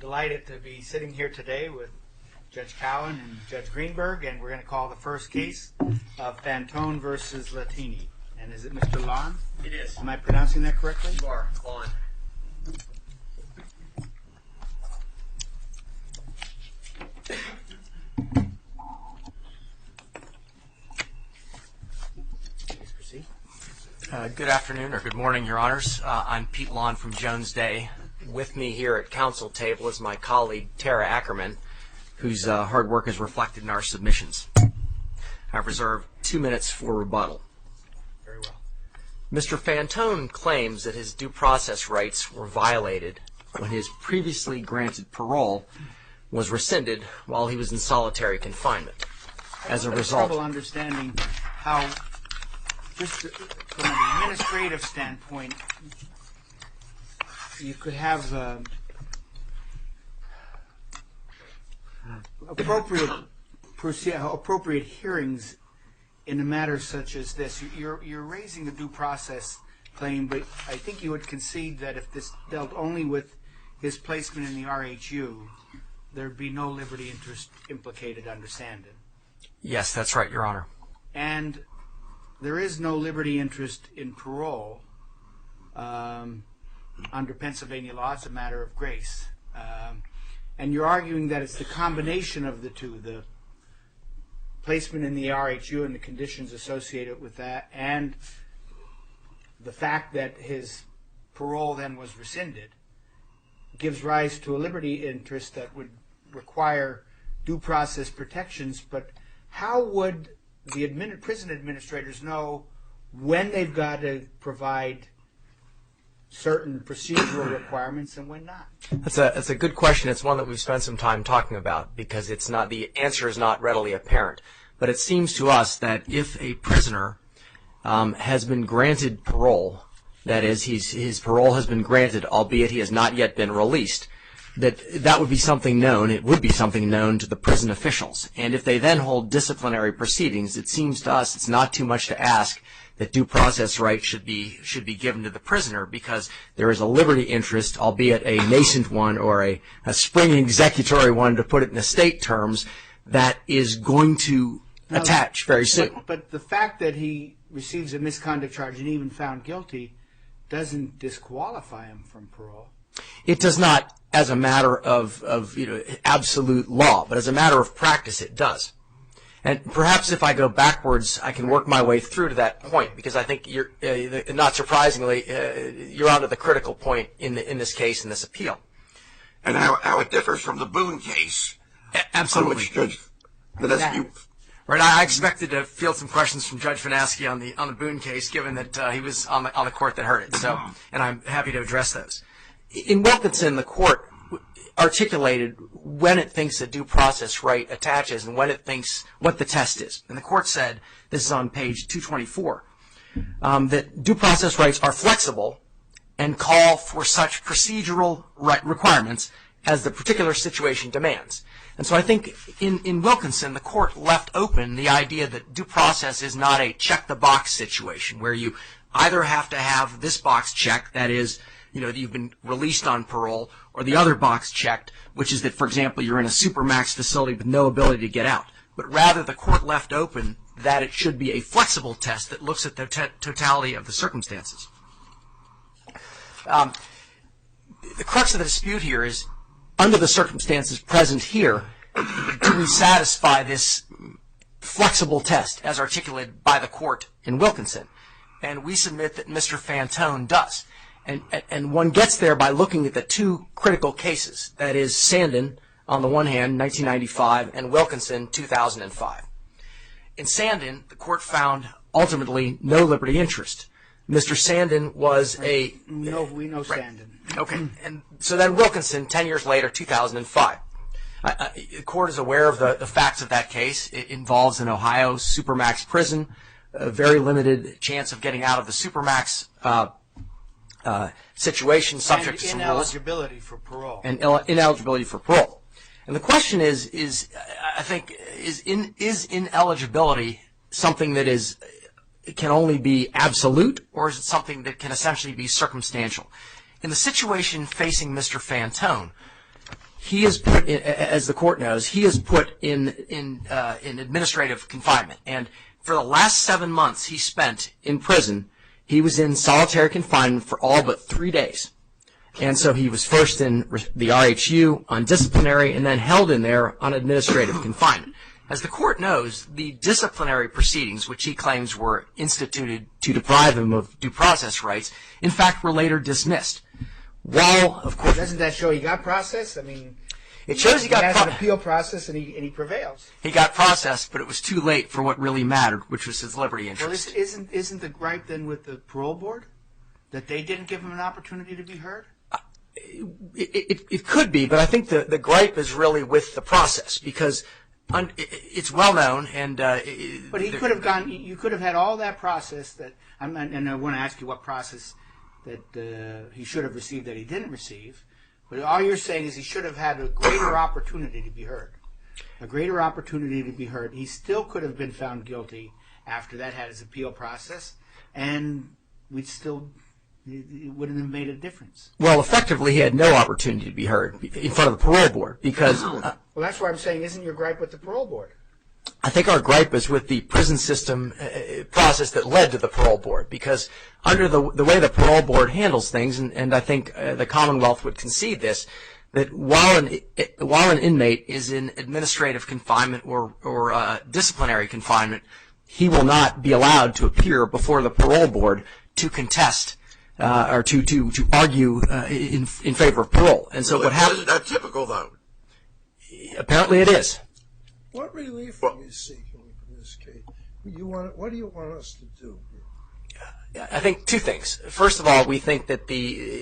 delighted to be sitting here today with Judge Cowan and Judge Greenberg, and we're going to call the first case of Fantone versus Latini. And is it Mr. Lon? It is. Am I pronouncing that correctly? You are, Lon. Please proceed. Good afternoon or good morning, Your Honors. I'm Pete Lon from Jones Day. With me here at council table is my colleague Tara Ackerman, whose hard work is reflected in our submissions. I've reserved 2 minutes for rebuttal. Very well. Mr. Fantone claims that his due process rights were violated when his previously granted parole was rescinded while he was in solitary confinement. As a result, trouble understanding how, just from an administrative standpoint, you could have appropriate hearings in a matter such as this. You're raising a due process claim, but I think you would concede that if this dealt only with his placement in the RHU, there'd be no liberty interest implicated under Sandin. yes, that's right, Your Honor. And there is no liberty interest in parole under Pennsylvania law. It's a matter of grace. And you're arguing that it's the combination of the two, the placement in the RHU and the conditions associated with that, and the fact that his parole then was rescinded, gives rise to a liberty interest that would require due process protections. But how would the prison administrators know when they've got to provide certain procedural requirements and when not? That's a good question. It's one that we've spent some time talking about because it's not, the answer is not readily apparent. But it seems to us that if a prisoner has been granted parole, that is, his parole has been granted, albeit he has not yet been released, that would be something known. It would be something known to the prison officials. And if they then hold disciplinary proceedings, it seems to us it's not too much to ask that due process rights should be given to the prisoner, because there is a liberty interest, albeit a nascent one or a springing executory one, to put it in estate terms, that is going to attach very soon. But the fact that he receives a misconduct charge and even found guilty doesn't disqualify him from parole. It does not, as a matter of absolute law, but as a matter of practice, it does. And perhaps if I go backwards, I can work my way through to that point, because I think you're, not surprisingly, you're onto the critical point in this case, in this appeal. And how it differs from the Boone case. Absolutely. Judge Vanasky. Right. I expected to field some questions from Judge Vanasky on the Boone case, given that he was on the court that heard it. So, and I'm happy to address those. In Wilkinson, the court articulated when it thinks a due process right attaches and when it thinks what the test is. And the court said, this is on page 224, that due process rights are flexible and call for such procedural requirements as the particular situation demands. And so I think in Wilkinson, the court left open the idea that due process is not a check-the-box situation where you either have to have this box checked, that is, that you've been released on parole, or the other box checked, which is that, for example, you're in a supermax facility with no ability to get out. But rather, the court left open that it should be a flexible test that looks at the totality of the circumstances. The crux of the dispute here is, under the circumstances present here, do we satisfy this flexible test as articulated by the court in Wilkinson? And we submit that Mr. Fantone does. And one gets there by looking at the two critical cases, that is Sandin, on the one hand, 1995, and Wilkinson, 2005. In Sandin, the court found ultimately no liberty interest. Mr. Sandin was a... No, we know right. Sandin. Okay, and so then Wilkinson, 10 years later, 2005. The court is aware of the facts of that case. It involves an Ohio supermax prison, a very limited chance of getting out of the supermax situation, subject to some rules. Ineligibility for parole. And ineligibility for parole. And the question is I think, is ineligibility something that can only be absolute, or is it something that can essentially be circumstantial? In the situation facing Mr. Fantone, he is put in, as the court knows, he is put in administrative confinement. And for the last 7 months he spent in prison, he was in solitary confinement for all but 3 days. And so he was first in the RHU on disciplinary and then held in there on administrative confinement. As the court knows, the disciplinary proceedings, which he claims were instituted to deprive him of due process rights, in fact were later dismissed. While, of course... Doesn't that show he got processed? I mean... It shows he got has an appeal process and he prevails. He got processed, but it was too late for what really mattered, which was his liberty interest. Well, isn't the gripe then with the parole board? That they didn't give him an opportunity to be heard? It could be, but I think the gripe is really with the process, because it's well known, and but he could have gone. You could have had all that process that, and I want to ask you what process that he should have received that he didn't receive. But all you're saying is he should have had a greater opportunity to be heard. A greater opportunity to be heard. He still could have been found guilty after that had his appeal process, and it wouldn't have made a difference. Well, effectively, he had no opportunity to be heard in front of the parole board because... well, that's why I'm saying, isn't your gripe with the parole board? I think our gripe is with the prison system process that led to the parole board, because under the way the parole board handles things, and I think the Commonwealth would concede this, that while an inmate is in administrative confinement or disciplinary confinement, he will not be allowed to appear before the parole board to contest or to argue in favor of parole. And so what happens? Isn't that typical, though? Apparently, it is. What relief are you seeking in this case? What do you want us to do? I think two things. First of all, we think that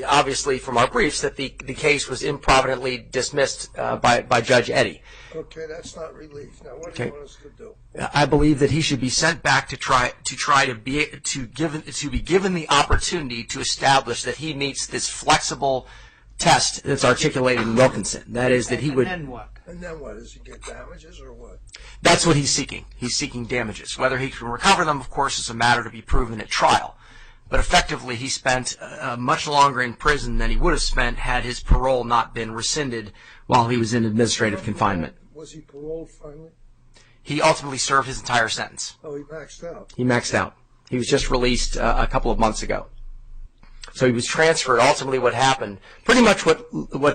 obviously from our briefs, that the case was improvidently dismissed by Judge Eddy. Okay, that's not relief. Now, what do you want us to do? I believe that he should be sent back to be given the opportunity to establish that he meets this flexible test that's articulated in Wilkinson. That is that he would. And then what? And then what? Does he get damages or what? That's what he's seeking. He's seeking damages. Whether he can recover them, of course, is a matter to be proven at trial. But effectively, he spent much longer in prison than he would have spent had his parole not been rescinded while he was in administrative confinement. Was he paroled finally? He ultimately served his entire sentence. Oh, he maxed out. He maxed out. He was just released a couple of months ago. So he was transferred. Ultimately, what happened, pretty much what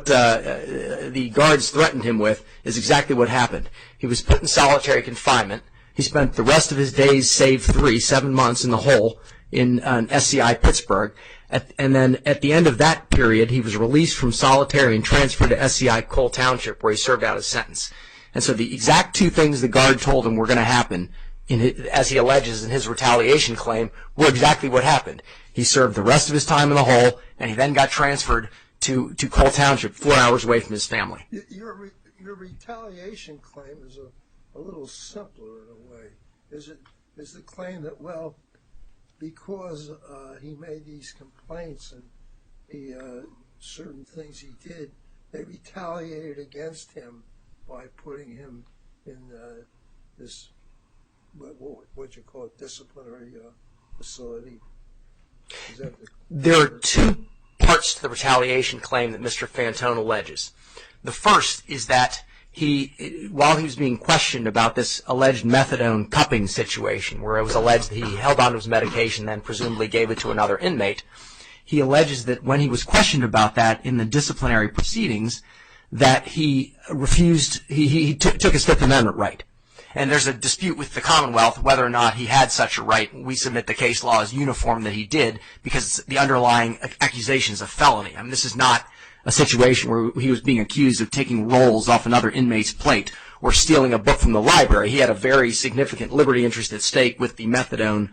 the guards threatened him with is exactly what happened. He was put in solitary confinement. He spent the rest of his days, save 7 months in the hole in SCI Pittsburgh. And then at the end of that period, he was released from solitary and transferred to SCI Cole Township, where he served out his sentence. And so the exact two things the guard told him were going to happen, as he alleges in his retaliation claim, were exactly what happened. He served the rest of his time in the hole, and he then got transferred to Cole Township, 4 hours away from his family. Your retaliation claim is a little simpler in a way. Is the claim that, well, because he made these complaints and certain things he did, they retaliated against him by putting him in this, what you call it, disciplinary facility? There are two parts to the retaliation claim that Mr. Fantone alleges. The first is that while he was being questioned about this alleged methadone cupping situation, where it was alleged that he held onto his medication and then presumably gave it to another inmate, he alleges that when he was questioned about that in the disciplinary proceedings, that he refused, he took his Fifth Amendment right. And there's a dispute with the Commonwealth whether or not he had such a right. We submit the case law is uniform that he did, because the underlying accusation is a felony. I mean, this is not a situation where he was being accused of taking rolls off another inmate's plate or stealing a book from the library. He had a very significant liberty interest at stake with the methadone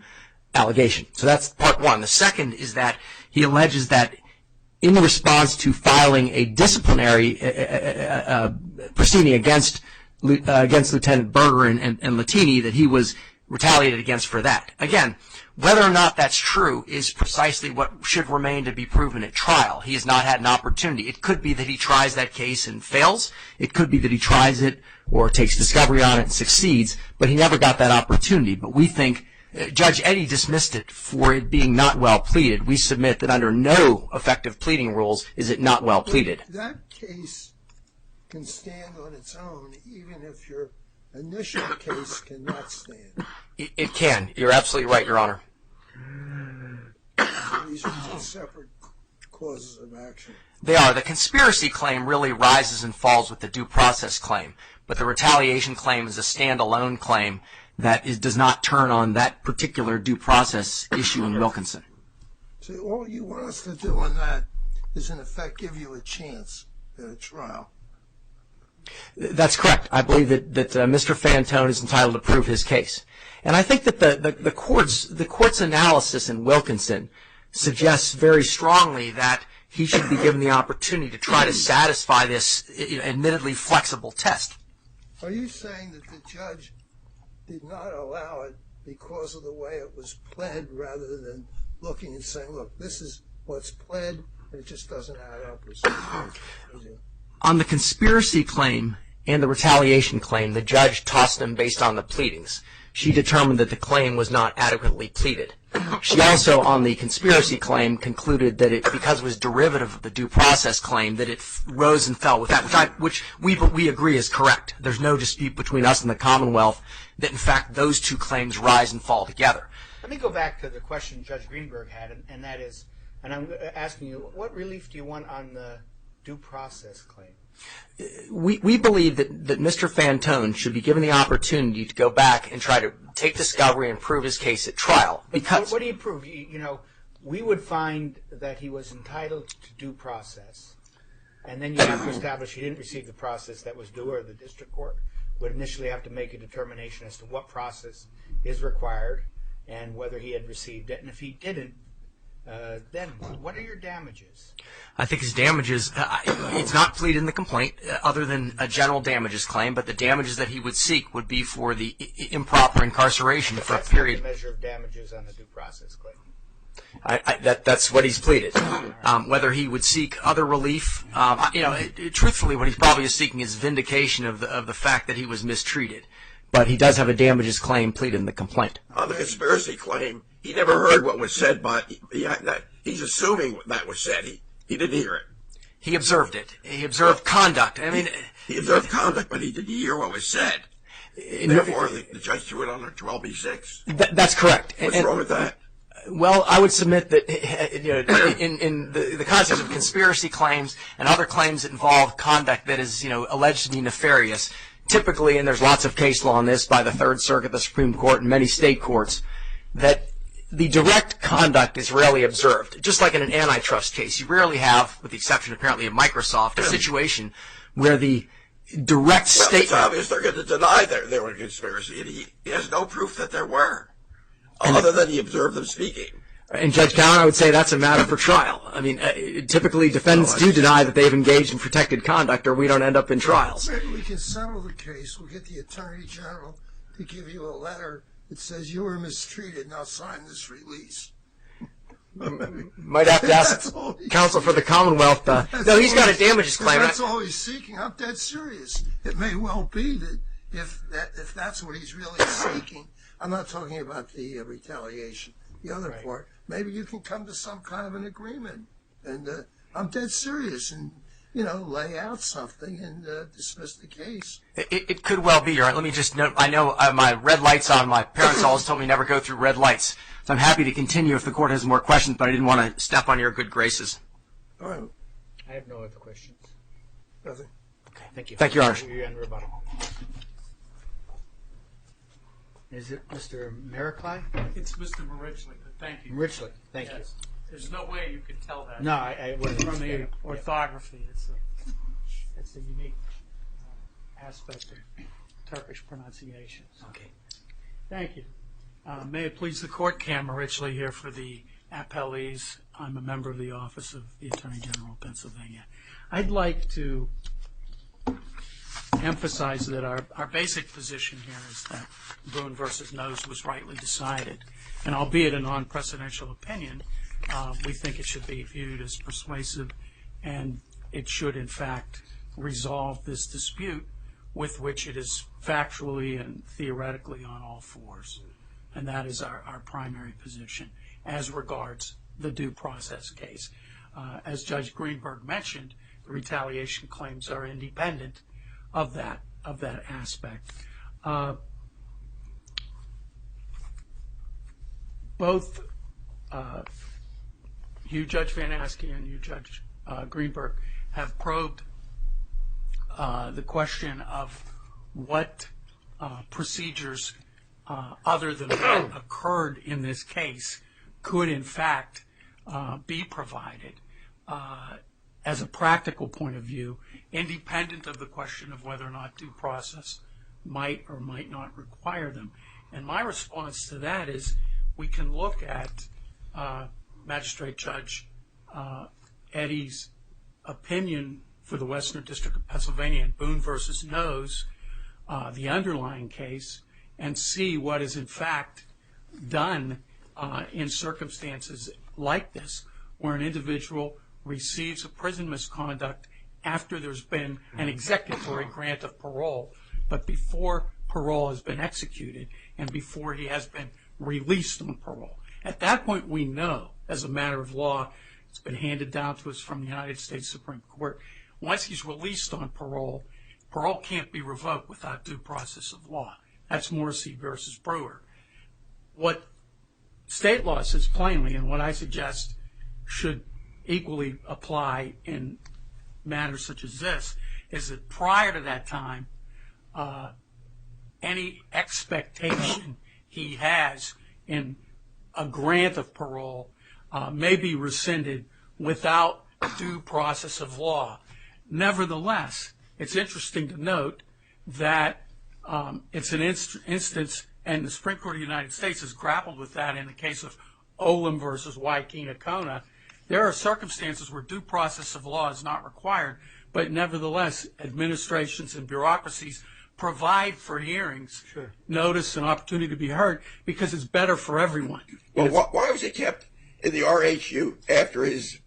allegation. So that's part one. The second is that he alleges that in response to filing a disciplinary proceeding against Lieutenant Berger and Latini, that he was retaliated against for that. Again, whether or not that's true is precisely what should remain to be proven at trial. He has not had an opportunity. It could be that he tries that case and fails. It could be that he tries it or takes discovery on it and succeeds, but he never got that opportunity. But we think Judge Eddy dismissed it for it being not well pleaded. We submit that under no effective pleading rules is it not well pleaded. That case can stand on its own, even if your initial case cannot stand. It can. You're absolutely right, Your Honor. So these are two separate causes of action. They are. The conspiracy claim really rises and falls with the due process claim, but the retaliation claim is a standalone claim that does not turn on that particular due process issue in Wilkinson. So all you want us to do on that is, in effect, give you a chance at a trial. That's correct. I believe that Mr. Fantone is entitled to prove his case. And I think that the court's analysis in Wilkinson suggests very strongly that he should be given the opportunity to try to satisfy this admittedly flexible test. Are you saying that the judge did not allow it because of the way it was pled, rather than looking and saying, look, this is what's pled, and it just doesn't add up? Or something? On the conspiracy claim and the retaliation claim, the judge tossed them based on the pleadings. She determined that the claim was not adequately pleaded. She also, on the conspiracy claim, concluded that because it was derivative of the due process claim, that it rose and fell with that, which we agree is correct. There's no dispute between us and the Commonwealth that, in fact, those two claims rise and fall together. Let me go back to the question Judge Greenberg had, and that is, and I'm asking you, what relief do you want on the due process claim? We believe that Mr. Fantone should be given the opportunity to go back and try to take discovery and prove his case at trial. Because what do you prove? You know, we would find that he was entitled to due process, and then you have to establish he didn't receive the process that was due, or the district court would initially have to make a determination as to what process is required and whether he had received it. And if he didn't, then what are your damages? I think his damages, it's not pleaded in the complaint other than a general damages claim, but the damages that he would seek would be for the improper incarceration for a period. That's not the measure of damages on the due process claim. That's what he's pleaded. Whether he would seek other relief, truthfully, what he probably is seeking is vindication of the fact that he was mistreated. But he does have a damages claim pleaded in the complaint. On the conspiracy claim, he never heard what was said, but he's assuming that was said. He didn't hear it. He observed it. He observed conduct. I mean, he observed conduct, but he didn't hear what was said. Therefore, the judge threw it under 12b-6. That's correct. What's wrong with that? Well, I would submit that in the context of conspiracy claims and other claims that involve conduct that is alleged to be nefarious, typically, and there's lots of case law on this by the Third Circuit, the Supreme Court, and many state courts, that the direct conduct is rarely observed. Just like in an antitrust case, you rarely have, with the exception apparently of Microsoft, a situation where the direct statement... It's obvious they're going to deny there were a conspiracy, and he has no proof that there were, other than he observed them speaking. And Judge Cowan, I would say that's a matter for trial. I mean, typically defendants do deny that they've engaged in protected conduct, or we don't end up in trials. Maybe we can settle the case. We'll get the Attorney General to give you a letter that says you were mistreated. Now sign this release. Might have to ask counsel for the Commonwealth. No, he's got a damages claim. That's all he's seeking. I'm dead serious. It may well be that if that's what he's really seeking, I'm not talking about the retaliation, the other part. Maybe you can come to some kind of an agreement. And I'm dead serious, and lay out something and dismiss the case. It could well be. All right, let me just note, I know my red light's on. My parents always told me never go through red lights. So I'm happy to continue if the court has more questions, but I didn't want to step on your good graces. All right. I have no other questions. Nothing. Okay, thank you. Thank you, Your Honor. You're under rebuttal. Is it Mr. Maricli? It's Mr. Maritchley, but thank you. Maritchley, thank Yes. There's no way you could tell that. you. No, I wouldn't. From the Yeah. orthography, it's a unique aspect of Turkish pronunciations. Okay. Thank you. May it please the court, Cam Maritchley here for the appellees. I'm a member of the Office of the Attorney General of Pennsylvania. I'd like to emphasize that our basic position here is that Boone versus Nose was rightly decided. And albeit a non-precedential opinion, we think it should be viewed as persuasive, and it should, in fact, resolve this dispute with which it is factually and theoretically on all fours. And that is our primary position as regards the due process case. As Judge Greenberg mentioned, the retaliation claims are independent of that aspect. Both you, Judge Van Aske, and you, Judge Greenberg, have probed the question of what procedures other than what occurred in this case could in fact be provided as a practical point of view, independent of the question of whether or not due process might or might not require them. And my response to that is we can look at Magistrate Judge Eddy's opinion for the Western District of Pennsylvania in Boone versus Nose, the underlying case, and see what is in fact done in circumstances like this, where an individual receives a prison misconduct after there's been an executory grant of parole, but before parole has been executed and before he has been released on parole. At that point, we know, as a matter of law, it's been handed down to us from the United States Supreme Court, once he's released on parole, parole can't be revoked without due process of law. That's Morrissey versus Brewer. What state law says plainly, and what I suggest should equally apply in matters such as this, is that prior to that time, any expectation he has in a grant of parole may be rescinded without due process of law. Nevertheless, it's interesting to note that it's an instance, and the Supreme Court of the United States has grappled with that in the case of Olam versus Waikina-Kona. There are circumstances where due process of law is not required, but nevertheless, administrations and bureaucracies provide for hearings, notice, and opportunity to be heard because it's better for everyone. Well, why was he kept in the RHU after his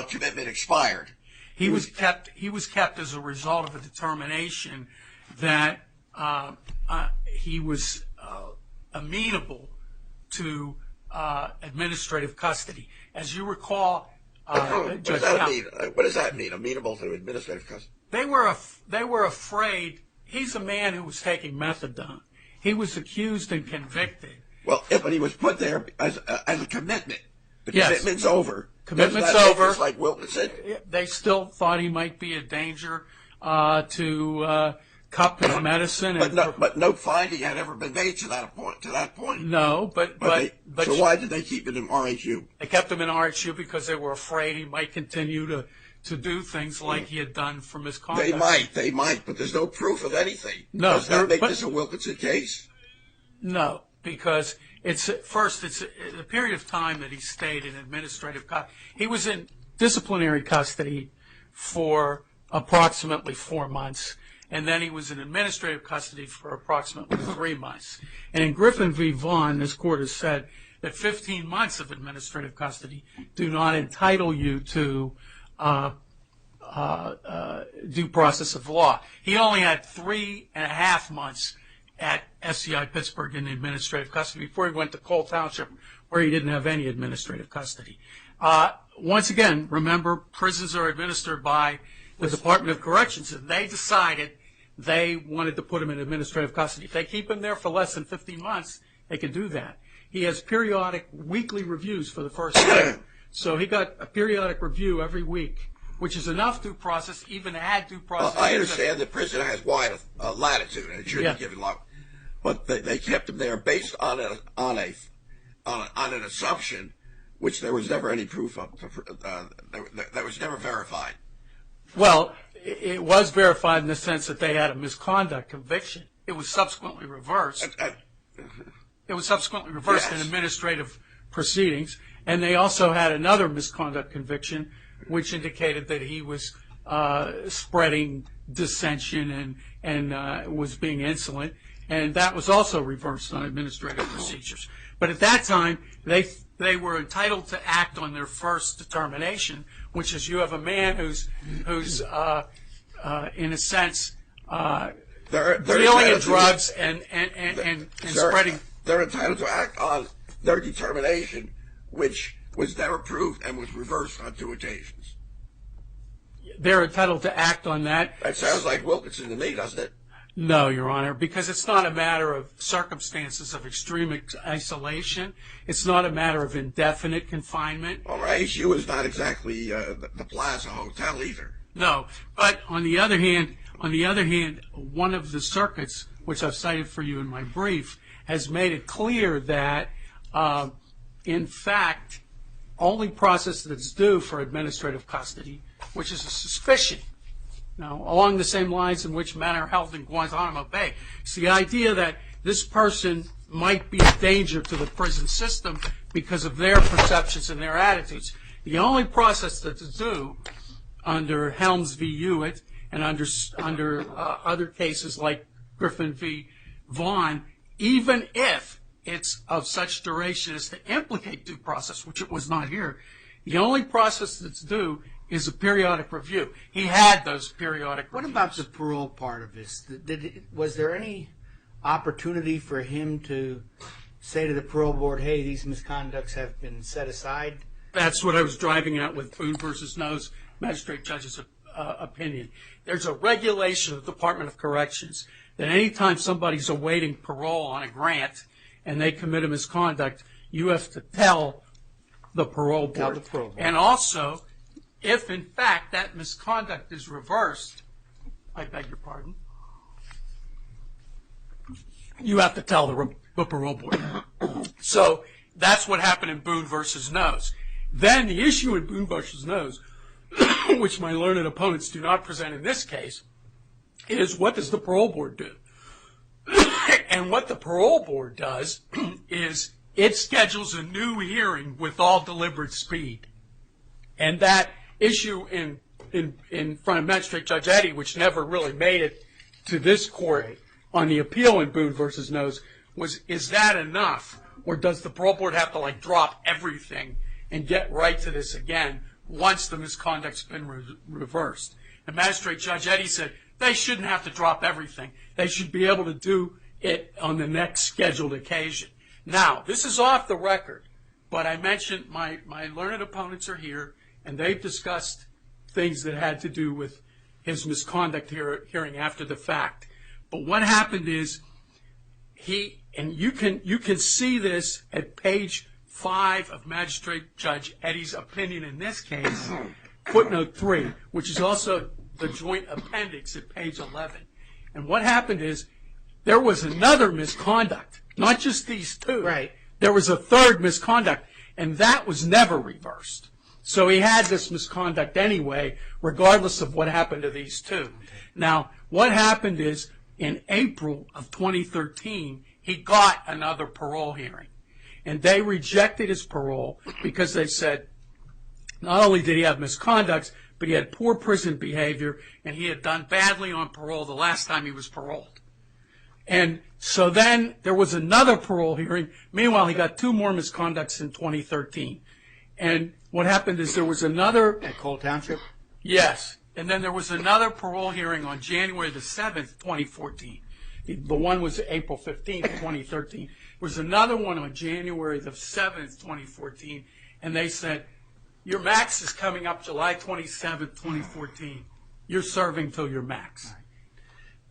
commitment expired? He was kept as a result of a determination that he was amenable to administrative custody. As you recall, What does that mean? Amenable to administrative custody? They were afraid. He's a man who was taking methadone. He was accused and convicted. Well, but he was put there as a commitment. The commitment's over. Commitment's over. Just like Wilkinson. They still thought he might be a danger to cup his medicine. But no finding had ever been made to that point. No, but so why did they keep it in RHU? They kept him in RHU because they were afraid he might continue to do things like he had done for misconduct. They might, but there's no proof of anything. No, does that make this a Wilkinson case? No, because it's the period of time that he stayed in administrative custody. He was in disciplinary custody for approximately 4 months, and then he was in administrative custody for approximately 3 months. And in Griffin v. Vaughn, this court has said that 15 months of administrative custody do not entitle you to due process of law. He only had 3.5 months at SCI Pittsburgh in administrative custody before he went to Cole Township, where he didn't have any administrative custody. Once again, remember, prisons are administered by the Department of Corrections, and they decided they wanted to put him in administrative custody. If they keep him there for less than 15 months, they can do that. He has periodic weekly reviews for the first year. So he got a periodic review every week, which is enough due process, even add due process. I understand the prison has wide latitude, and it should be given law. But they kept him there based on an assumption, which there was never any proof of. That was never verified. Well, it was verified in the sense that they had a misconduct conviction. It was subsequently reversed. It was subsequently reversed in administrative proceedings, and they also had another misconduct conviction, which indicated that he was spreading dissension and was being insolent, and that was also reversed on administrative procedures. But at that time, they were entitled to act on their first determination, which is you have a man who's in a sense dealing in drugs and spreading. They're entitled to act on their determination, which was never proved and was reversed on 2 occasions. they're entitled to act on that. That sounds like Wilkinson to me, doesn't it? No, Your Honor, because it's not a matter of circumstances of extreme isolation. It's not a matter of indefinite confinement. Well, RASU is not exactly the Plaza Hotel either. No, but on the other hand, one of the circuits, which I've cited for you in my brief, has made it clear that, in fact, only process that's due for administrative custody, which is a suspicion. Now, along the same lines in which men are held in Guantanamo Bay. It's the idea that this person might be a danger to the prison system because of their perceptions and their attitudes. The only process that's due under Helms v. Hewitt and under other cases like Griffin v. Vaughn, even if it's of such duration as to implicate due process, which it was not here, the only process that's due is a periodic review. He had those periodic reviews. What about the parole part of this? Was there any opportunity for him to say to the parole board, hey, these misconducts have been set aside? That's what I was driving at with Boone versus Nose, magistrate judge's opinion. There's a regulation of the Department of Corrections that any time somebody's awaiting parole on a grant and they commit a misconduct, you have to tell the parole board. Tell the parole board. And also, if in fact that misconduct is reversed, I beg your pardon, you have to tell the parole board. So that's what happened in Boone versus Nose. Then the issue in Boone versus Nose, which my learned opponents do not present in this case, is what does the parole board do? And what the parole board does is it schedules a new hearing with all deliberate speed. And that issue in front of Magistrate Judge Eddy, which never really made it to this court on the appeal in Boone versus Nose, was, is that enough? Or does the parole board have to drop everything and get right to this again once the misconduct's been reversed? And Magistrate Judge Eddy said they shouldn't have to drop everything. They should be able to do it on the next scheduled occasion. Now, this is off the record, but I mentioned my learned opponents are here, and they've discussed things that had to do with his misconduct hearing after the fact. But what happened is and you can see this at page 5 of Magistrate Judge Eddy's opinion in this case, footnote 3, which is also the joint appendix at page 11. And what happened is there was another misconduct, not just these two. Right. There was a third misconduct, and that was never reversed. So he had this misconduct anyway, regardless of what happened to these two. Now, what happened is in April of 2013, he got another parole hearing. And they rejected his parole because they said not only did he have misconducts, but he had poor prison behavior, and he had done badly on parole the last time he was paroled. And so then there was another parole hearing. Meanwhile, he got 2 more misconducts in 2013. And what happened is there was another... At Cole Township? Yes. And then there was another parole hearing on January the 7th, 2014. The one was April 15th, 2013. There was another one on January the 7th, 2014. And they said, your max is coming up July 27th, 2014. You're serving till your max. Right.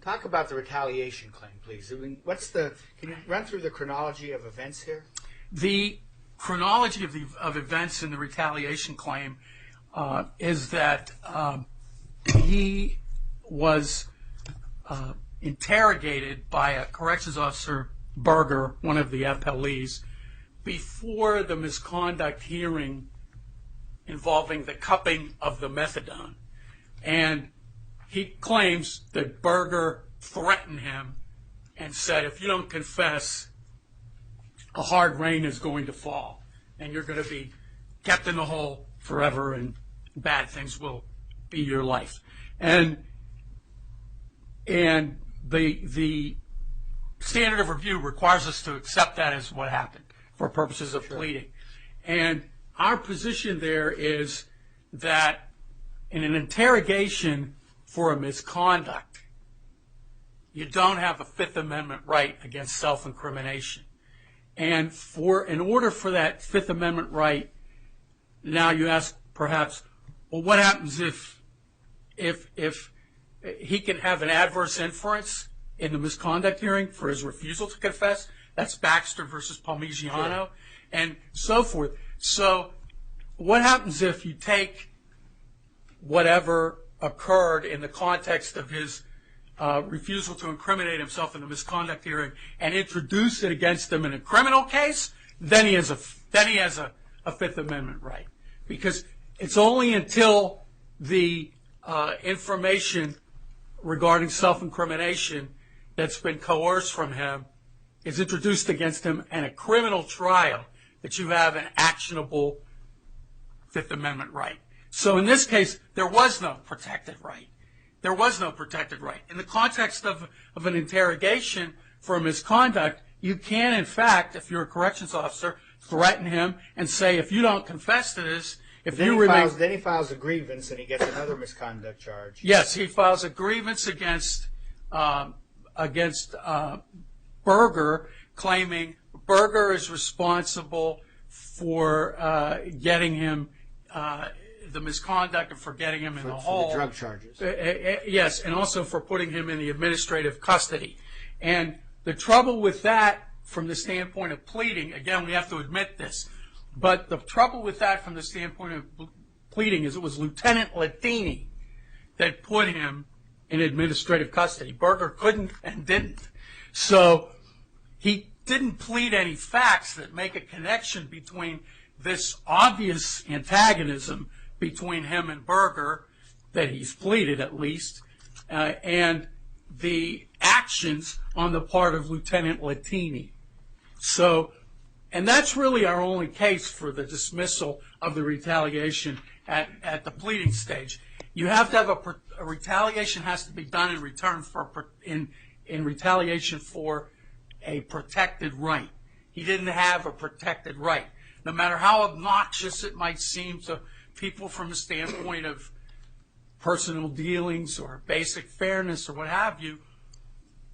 Talk about the retaliation claim, please. I mean, can you run through the chronology of events here? The chronology of events in the retaliation claim is that he was interrogated by a corrections officer, Berger, one of the appellees, before the misconduct hearing involving the cupping of the methadone. And he claims that Berger threatened him and said, if you don't confess, a hard rain is going to fall, and you're going to be kept in the hole forever, and bad things will be your life. And the standard of review requires us to accept that as what happened for purposes of pleading. And our position there is that in an interrogation for a misconduct, you don't have a Fifth Amendment right against self-incrimination. And in order for that Fifth Amendment right, now you ask perhaps, well, what happens if if he can have an adverse inference in the misconduct hearing for his refusal to confess. That's Baxter versus Parmigiano, and so forth. So what happens if you take whatever occurred in the context of his refusal to incriminate himself in the misconduct hearing and introduce it against him in a criminal case? Then he has a Fifth Amendment right, because it's only until the information regarding self-incrimination that's been coerced from him is introduced against him in a criminal trial that you have an actionable Fifth Amendment right. So in this case, there was no protected right. There was no protected right. In the context of an interrogation for misconduct, you can, in fact, if you're a corrections officer, threaten him and say, if you don't confess to this, if Then you he remain... then he files a grievance and he gets another misconduct charge. Yes, he files a grievance against Berger, claiming Berger is responsible for getting him the misconduct and for getting him in the hole. For the drug charges. Yes, and also for putting him in the administrative custody. And the trouble with that, from the standpoint of pleading, again, we have to admit this, but the trouble with that from the standpoint of pleading is it was Lieutenant Latini that put him in administrative custody. Berger couldn't and didn't. So he didn't plead any facts that make a connection between this obvious antagonism between him and Berger, that he's pleaded at least, and the actions on the part of Lieutenant Latini. So, and that's really our only case for the dismissal of the retaliation at the pleading stage. You have to have a retaliation has to be done in return for in retaliation for a protected right. He didn't have a protected right. No matter how obnoxious it might seem to people from the standpoint of personal dealings or basic fairness or what have you,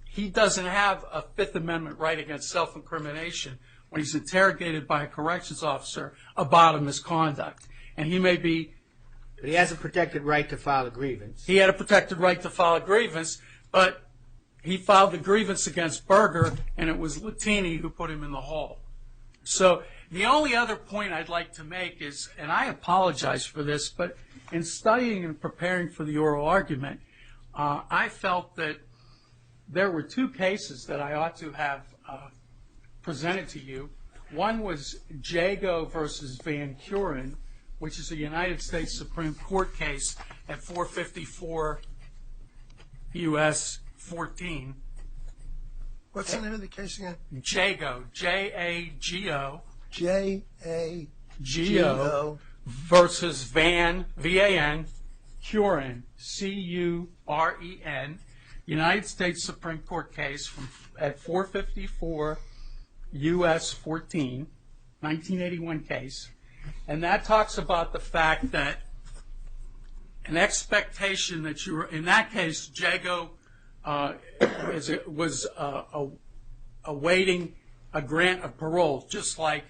he doesn't have a Fifth Amendment right against self-incrimination when he's interrogated by a corrections officer about a misconduct. And he may be... But he has a protected right to file a grievance. He had a protected right to file a grievance, but he filed the grievance against Berger, and it was Latini who put him in the hole. So the only other point I'd like to make is, and I apologize for this, but in studying and preparing for the oral argument, I felt that there were two cases that I ought to have presented to you. One was Jago versus Van Kuren, which is a United States Supreme Court case at 454 U.S. 14. What's the name of the case again? Jago, J-A-G-O. J-A-G-O. Versus Van, V-A-N, Kuren, C-U-R-E-N, United States Supreme Court case at 454 U.S. 14, 1981 case. And that talks about the fact that an expectation that you were, in that case, Jago was awaiting a grant of parole, just like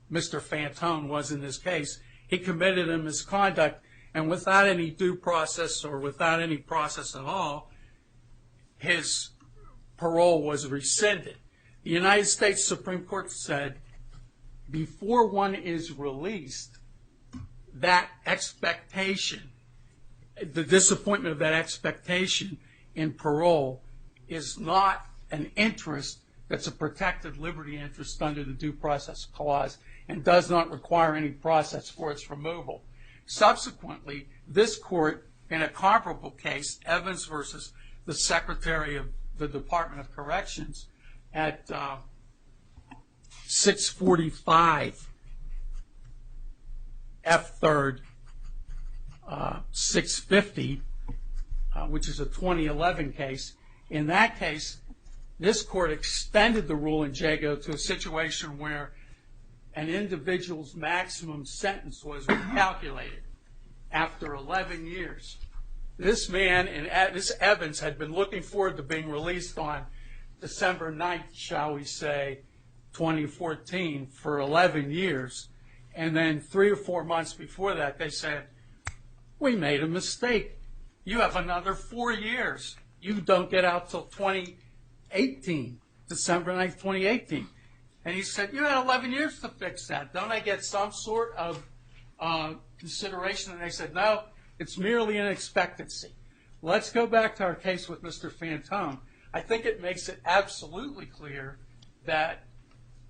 Mr. Fantone was in this case. He committed a misconduct, and without any due process or without any process at all, his parole was rescinded. The United States Supreme Court said, before one is released, that expectation, the disappointment of that expectation in parole is not an interest that's a protected liberty interest under the Due Process Clause and does not require any process for its removal. Subsequently, this court, in a comparable case, Evans versus the Secretary of the Department of Corrections, at 645 F. 3rd 650, which is a 2011 case. In that case, this court extended the rule in Jago to a situation where an individual's maximum sentence was calculated after 11 years. This man, this Evans, had been looking forward to being released on December 9th, shall we say, 2014, for 11 years. And then 3 or 4 months before that, they said, we made a mistake. you have another 4 years. You don't get out till 2018, December 9th, 2018. And he said, you had 11 years to fix that. Don't I get some sort of consideration? And they said, no, it's merely an expectancy. Let's go back to our case with Mr. Fantone. I think it makes it absolutely clear that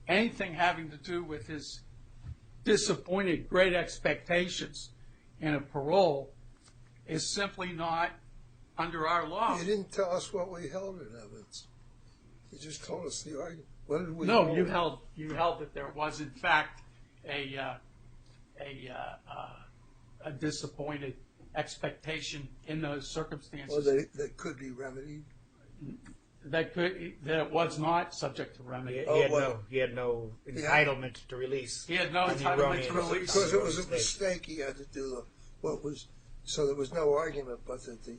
anything having to do with his disappointed great expectations in a parole is simply not under our law. You didn't tell us what we held in evidence. You just told us the argument. What did we No, hold? you held that there was in fact a disappointed expectation in those circumstances. Well, that could be remedied. That it was not subject to remedy. He had no entitlement to release. He had no on the entitlement erroneous- to release. Because it was a mistake, he had to do so there was no argument, but that the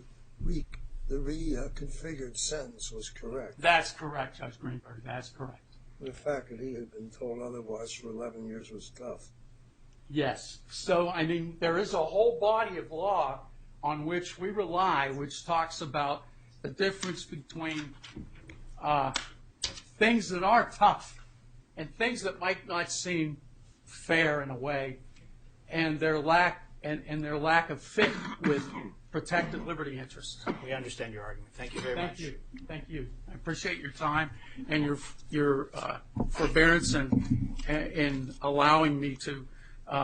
reconfigured sentence was correct. That's correct, Judge Greenberg. That's correct. The fact that he had been told otherwise for 11 years was tough. Yes. So, I mean, there is a whole body of law on which we rely, which talks about the difference between things that are tough and things that might not seem fair in a way, and their lack of fit with protected liberty interests. We understand your argument. Thank you very much. Thank you. I appreciate your time and your forbearance in allowing me to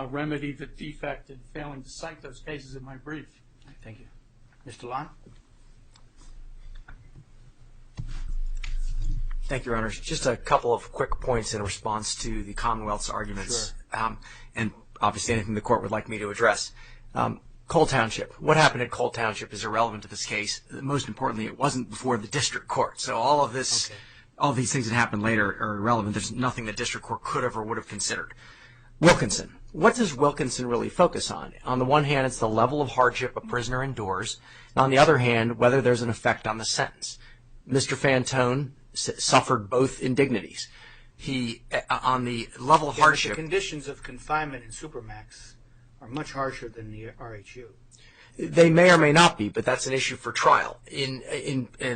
remedy the defect in failing to cite those cases in my brief. Thank you. Mr. Lon? Thank you, Your Honors. Just a couple of quick points in response to the Commonwealth's arguments, and obviously anything the court would like me to address. Cole Township. What happened at Cole Township is irrelevant to this case. Most importantly, it wasn't before the district court. So all of this, all these things that happened later are irrelevant. There's nothing the district court could have or would have considered. Wilkinson. What does Wilkinson really focus on? On the one hand, it's the level of hardship a prisoner endures. And on the other hand, whether there's an effect on the sentence. Mr. Fantone suffered both indignities. He, on the level of hardship. The conditions of confinement in Supermax are much harsher than the RHU. They may or may not be, but that's an issue for trial. In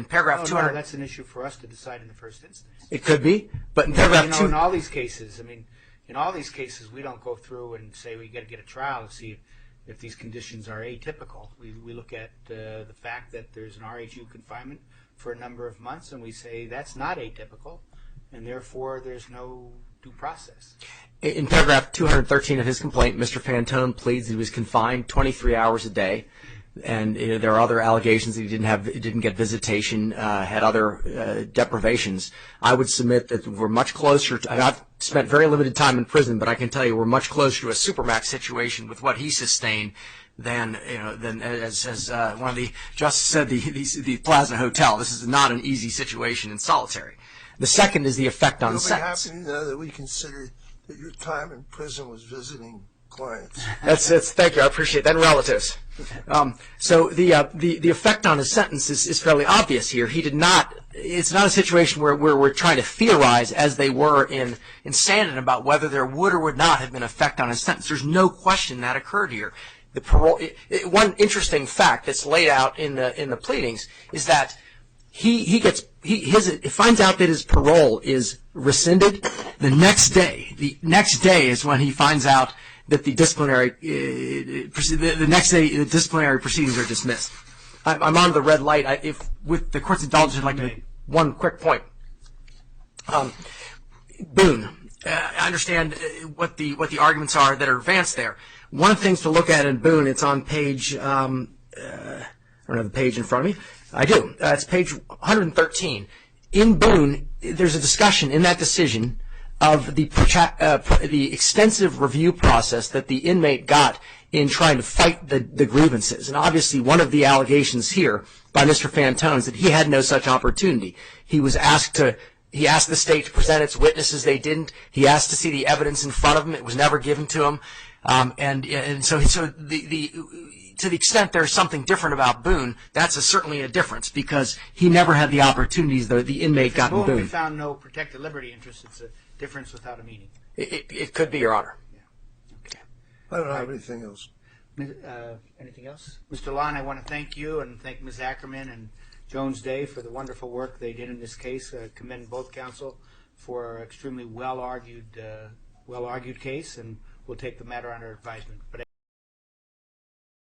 paragraph 200. No, that's an issue for us to decide in the first instance. It could be, but in paragraph 2. In all these cases, we don't go through and say we got to get a trial to see if these conditions are atypical. We look at the fact that there's an RHU confinement for a number of months, and we say that's not atypical, and therefore there's no due process. In paragraph 213 of his complaint, Mr. Fantone pleads he was confined 23 hours a day, and there are other allegations that he didn't get visitation, had other deprivations. I would submit that we're much closer to, I've spent very limited time in prison, but I can tell you we're much closer to a Supermax situation with what he sustained than as one of the justices said, the Plaza Hotel. This is not an easy situation in solitary. The second is the effect on sentence. You'll be happy to know that we consider that your time in prison was visiting clients. Thank you. I appreciate that. And relatives. So the effect on his sentence is fairly obvious here. He did not. It's not a situation where we're trying to theorize, as they were in Sandon, about whether there would or would not have been effect on his sentence. There's no question that occurred here. The parole. One interesting fact that's laid out in the pleadings is that he finds out that his parole is rescinded. The next day is when he finds out that the disciplinary proceedings are dismissed. I'm on the red light. If with the court's indulgence, I'd like to make one quick point. Boone. I understand what the arguments are that are advanced there. One of the things to look at in Boone, it's on page. I don't have the page in front of me. I do. It's page 113. In Boone, there's a discussion in that decision of the extensive review process that the inmate got in trying to fight the grievances. And obviously, one of the allegations here by Mr. Fantone is that he had no such opportunity. He asked the state to present its witnesses. They didn't. He asked to see the evidence in front of him. It was never given to him. And so to the extent there's something different about Boone, that's certainly a difference, because he never had the opportunities that the inmate got in Boone. We found no protected liberty interest. It's a difference without a meaning. It could be, Your Honor. Yeah. Okay. I don't have anything else. Anything else? Mr. Lon, I want to thank you and thank Ms. Ackerman and Jones Day for the wonderful work they did in this case. Commend both counsel for an extremely well argued case, and we'll take the matter under advisement. But